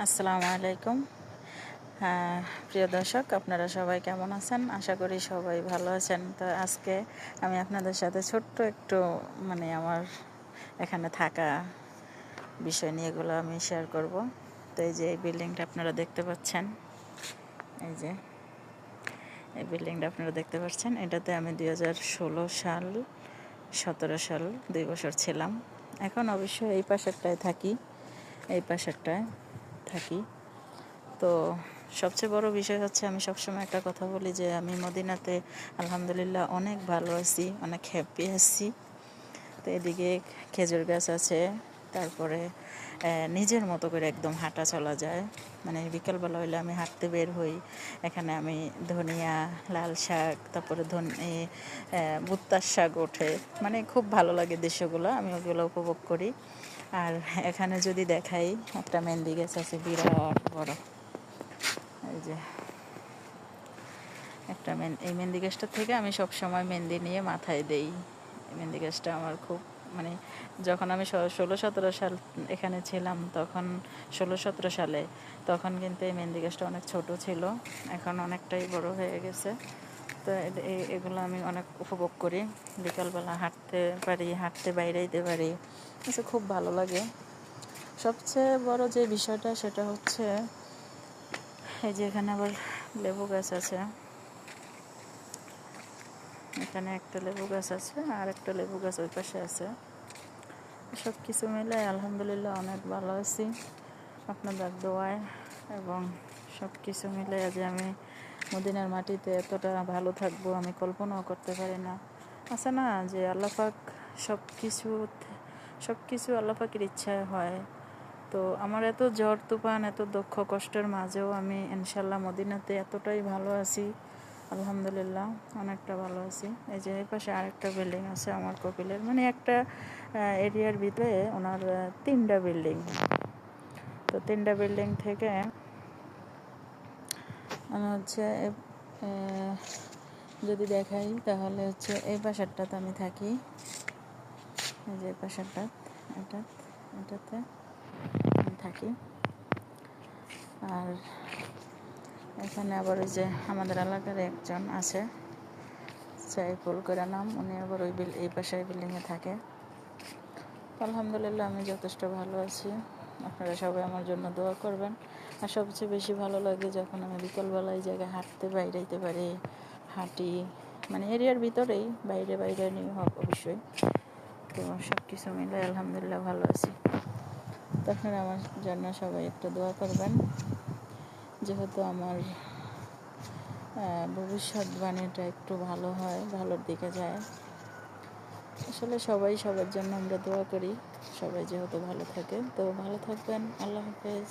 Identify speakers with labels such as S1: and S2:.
S1: আসসালামু আলাইকুম। প্রিয় দর্শক, আপনারা সবাই কেমন আছেন? আশা করি সবাই ভালো আছেন। তো আজকে আমি আপনাদের সাথে ছোট্ট একটু আমার এখানে থাকা বিষয় নিয়ে এগুলো আমি শেয়ার করব। তো এই যে এই বিল্ডিংটা আপনারা দেখতে পাচ্ছেন, এই যে এই বিল্ডিংটা আপনারা দেখতে পাচ্ছেন, এটাতে আমি 2016 সাল 17 সাল 2 বছর ছিলাম। এখন অবশ্য এই পাশেরটায় থাকি। তো সবচেয়ে বড় বিষয় হচ্ছে, আমি সবসময় একটা কথা বলি যে আমি মদিনাতে আলহামদুলিল্লাহ অনেক ভালো আছি, অনেক হ্যাপি আছি। তো এদিকে খেজুর গাছ আছে, তারপরে নিজের মতো করে একদম হাঁটা চলা যায়। বিকালবেলা হইলে আমি হাঁটতে বের হই। এখানে আমি ধনিয়া, লাল শাক, তারপরে ভুট্টার শাক ওঠে, খুব ভালো লাগে দৃশ্যগুলো, আমি ওগুলো উপভোগ করি। আর এখানে যদি দেখাই, একটা মেহেন্দি গাছ আছে বিরাট বড়, এই যে এই মেহেন্দি গাছটা থেকে আমি সব সময় মেহেন্দি নিয়ে মাথায় দেই। এই মেহেন্দি গাছটা আমার খুব যখন আমি 16-17 সাল এখানে ছিলাম, তখন 16-17 সালে তখন কিন্তু এই মেহেন্দি গাছটা অনেক ছোট ছিল, এখন অনেকটাই বড় হয়ে গেছে। তো এগুলো আমি অনেক উপভোগ করি। বিকালবেলা হাঁটতে বাইরে যেতে পারি, খুব ভালো লাগে। সবচেয়ে বড় যে বিষয়টা সেটা হচ্ছে, এই যে এখানে আবার লেবু গাছ আছে, এখানে একটা লেবু গাছ আছে আর একটা লেবু গাছ ওই পাশে আছে। সব কিছু মিলে আলহামদুলিল্লাহ অনেক ভালো আছি আপনাদের দোয়ায়, এবং সব কিছু মিলে যে আমি মদিনার মাটিতে এতটা ভালো থাকবো আমি কল্পনাও করতে পারি না। আছে না যে আল্লাহ পাক সব কিছু আল্লাহ পাকের ইচ্ছায় হয়। তো আমার এত ঝড় তুফান, এত দুঃখ কষ্টের মাঝেও আমি ইনশাল্লাহ মদিনাতে এতটাই ভালো আছি, আলহামদুলিল্লাহ অনেকটা ভালো আছি। এই যে এই পাশে আরেকটা বিল্ডিং আছে আমার কপিলের, একটা এরিয়ার ভিতরে ওনার 3টা বিল্ডিং। তো 3টা বিল্ডিং থেকে আমি যদি দেখাই তাহলে এই পাশেরটাতে আমি থাকি, এই যে এই পাশেরটা, এটাতে আমি থাকি। আর এখানে আবার ওই যে আমাদের এলাকার একজন আছে, সাইফুল করে নাম, উনি আবার এই পাশে বিল্ডিংয়ে থাকে। আলহামদুলিল্লাহ আমি যথেষ্ট ভালো আছি। আপনারা সবাই আমার জন্য দোয়া করবেন। আর সবচেয়ে বেশি ভালো লাগে যখন আমি বিকালবেলা এই জায়গায় হাঁটতে বাইরে যেতে পারি, হাঁটি, এরিয়ার ভিতরেই, বাইরে নিয়ে হোক অবশ্যই। তো সব কিছু মিলে আলহামদুলিল্লাহ ভালো আছি। তো আপনারা আমার জন্য সবাই একটু দোয়া করবেন, যেহেতু আমার ভবিষ্যৎবাণীটা একটু ভালো হয়, ভালোর দিকে যায়। আসলে সবাই সবার জন্য আমরা দোয়া করি, সবাই যেহেতু ভালো থাকে। তো ভালো থাকবেন, আল্লাহ হাফেজ।